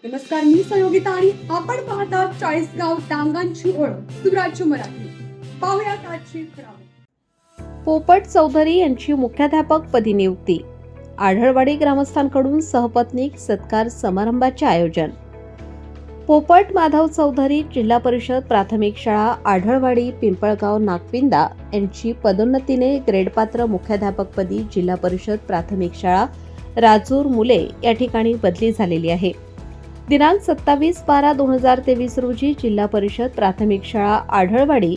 नमस्कार, मी सहयोगिता आणि आपण पाहता चाळीसगाव डांगांची ओळख सुराज्य मराठी. पाहुयात आजची खबरं. पोपट चौधरी यांची मुख्याध्यापक पदी नियुक्ती. आढळवाडी ग्रामस्थांकडून सहपत्नीक सत्कार समारंभाचे आयोजन. पोपट माधव चौधरी जिल्हा परिषद प्राथमिक शाळा आढळवाडी पिंपळगाव नागविंदा यांची पदोन्नतीने ग्रेडपात्र मुख्याध्यापकपदी जिल्हा परिषद प्राथमिक शाळा राजूर मुले या ठिकाणी बदली झालेली आहे. दिनांक 27/12/2023 रोजी जिल्हा परिषद प्राथमिक शाळा आढळवाडी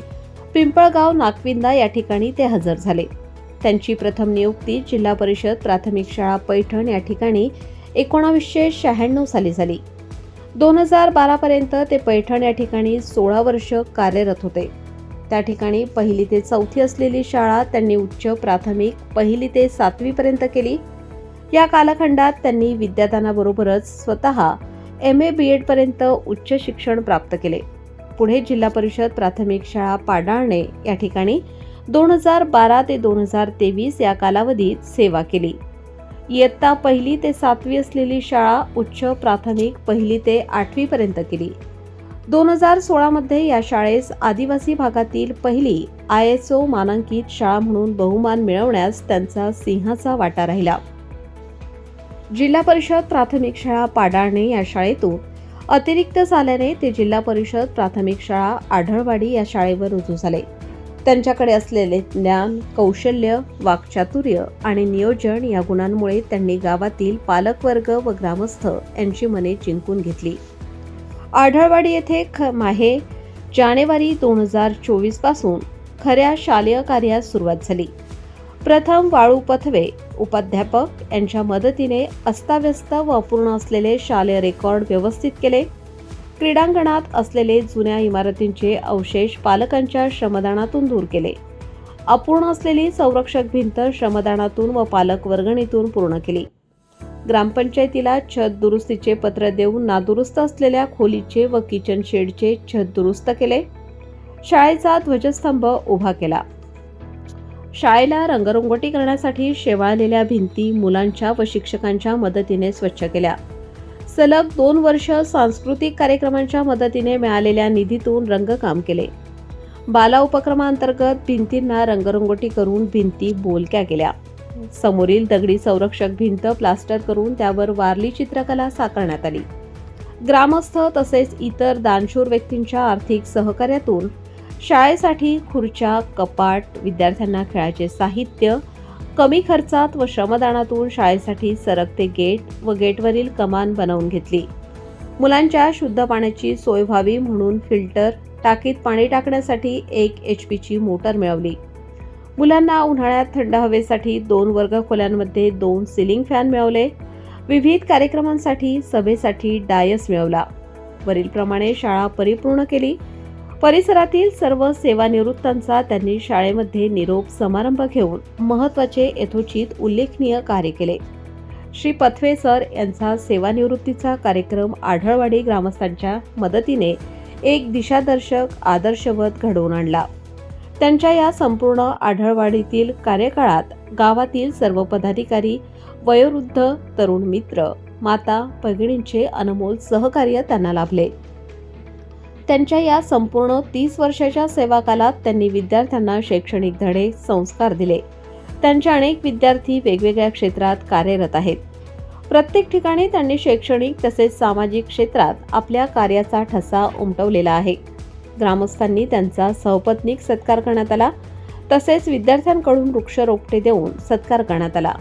पिंपळगाव नागविंदा या ठिकाणी ते हजर झाले. त्यांची प्रथम नियुक्ती जिल्हा परिषद प्राथमिक शाळा पैठण या ठिकाणी 1996 साली झाली. 2012 पर्यंत ते पैठण या ठिकाणी 16 वर्ष कार्यरत होते. त्या ठिकाणी 1ली ते 4थी असलेली शाळा त्यांनी उच्च प्राथमिक 1ली ते 7वी पर्यंत केली. या कालखंडात त्यांनी विद्यादानाबरोबरच स्वतः MA BEd पर्यंत उच्च शिक्षण प्राप्त केले. पुढे जिल्हा परिषद प्राथमिक शाळा पाडाळणे या ठिकाणी 2012 ते 2023 या कालावधीत सेवा केली. इयत्ता 1ली ते 7वी असलेली शाळा उच्च प्राथमिक 1ली ते 8वी पर्यंत केली. 2016 मध्ये या शाळेस आदिवासी भागातील पहिली ISO मानांकित शाळा म्हणून बहुमान मिळवण्यास त्यांचा सिंहाचा वाटा राहिला. जिल्हा परिषद प्राथमिक शाळा पाडाळणे या शाळेतून अतिरिक्त झाल्याने ते जिल्हा परिषद प्राथमिक शाळा आढळवाडी या शाळेवर रुजू झाले. त्यांच्याकडे असलेले ज्ञान, कौशल्य, वाक्चातुर्य आणि नियोजन या गुणांमुळे त्यांनी गावातील पालकवर्ग व ग्रामस्थ यांची मने जिंकून घेतली. आढळवाडी येथे माहे जानेवारी 2024 पासून खऱ्या शालेय कार्यास सुरुवात झाली. प्रथम वाळू पथवे उपाध्यापक यांच्या मदतीने अस्ताव्यस्त व अपूर्ण असलेले शालेय रेकॉर्ड व्यवस्थित केले. क्रीडांगणात असलेले जुन्या इमारतींचे अवशेष पालकांच्या श्रमदानातून दूर केले. अपूर्ण असलेली संरक्षक भिंत श्रमदानातून व पालक वर्गणीतून पूर्ण केली. ग्रामपंचायतीला छत दुरुस्तीचे पत्र देऊन नादुरुस्त असलेल्या खोलीचे व किचन शेडचे छत दुरुस्त केले. शाळेचा ध्वजस्तंभ उभा केला. शाळेला रंगरंगोटी करण्यासाठी शेवाळलेल्या भिंती मुलांच्या व शिक्षकांच्या मदतीने स्वच्छ केल्या. सलग 2 वर्ष सांस्कृतिक कार्यक्रमांच्या मदतीने मिळालेल्या निधीतून रंगकाम केले. बाला उपक्रमांतर्गत भिंतींना रंगरंगोटी करून भिंती बोलक्या केल्या. समोरील दगडी संरक्षक भिंत प्लास्टर करून त्यावर वारली चित्रकला साकारण्यात आली. ग्रामस्थ तसेच इतर दानशूर व्यक्तींच्या आर्थिक सहकार्यातून शाळेसाठी खुर्च्या, कपाट, विद्यार्थ्यांना खेळाचे साहित्य, कमी खर्चात व श्रमदानातून शाळेसाठी सरकते गेट व गेटवरील कमान बनवून घेतली. मुलांच्या शुद्ध पाण्याची सोय व्हावी म्हणून फिल्टर, टाकीत पाणी टाकण्यासाठी 1 HP मोटर मिळवली. मुलांना उन्हाळ्यात थंड हवेसाठी 2 वर्ग खोल्यांमध्ये 2 सिलिंग फॅन मिळवले. विविध कार्यक्रमांसाठी सभेसाठी डायस मिळवला. वरीलप्रमाणे शाळा परिपूर्ण केली. परिसरातील सर्व सेवानिवृत्तांचा त्यांनी शाळेमध्ये निरोप समारंभ घेऊन महत्त्वाचे यथोचित उल्लेखनीय कार्य केले. श्री पथवे सर यांचा सेवानिवृत्तीचा कार्यक्रम आढळवाडी ग्रामस्थांच्या मदतीने एक दिशादर्शक आदर्शवत घडवून आणला. त्यांच्या या संपूर्ण आढळवाडीतील कार्यकाळात गावातील सर्व पदाधिकारी, वयोवृद्ध, तरुण मित्र, माता, भगिनींचे अनमोल सहकार्य त्यांना लाभले. त्यांच्या या संपूर्ण 30 वर्षाच्या सेवाकालात त्यांनी विद्यार्थ्यांना शैक्षणिक धडे, संस्कार दिले. त्यांचे अनेक विद्यार्थी वेगवेगळ्या क्षेत्रात कार्यरत आहेत. प्रत्येक ठिकाणी त्यांनी शैक्षणिक तसेच सामाजिक क्षेत्रात आपल्या कार्याचा ठसा उमटवलेला आहे. ग्रामस्थांनी त्यांचा सहपत्नीक सत्कार करण्यात आला. तसेच विद्यार्थ्यांकडून वृक्षरोपटे देऊन सत्कार करण्यात आला.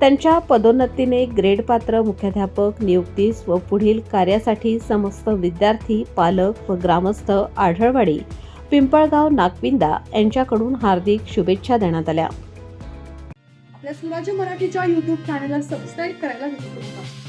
त्यांच्या पदोन्नतीने ग्रेडपात्र मुख्याध्यापक नियुक्तीस व पुढील कार्यासाठी समस्त विद्यार्थी, पालक व ग्रामस्थ आढळवाडी पिंपळगाव नागविंदा यांच्याकडून हार्दिक शुभेच्छा देण्यात आल्या. आपल्या सुराज्य मराठीच्या YouTube चॅनलला सबस्क्राईब करायला विसरू नका.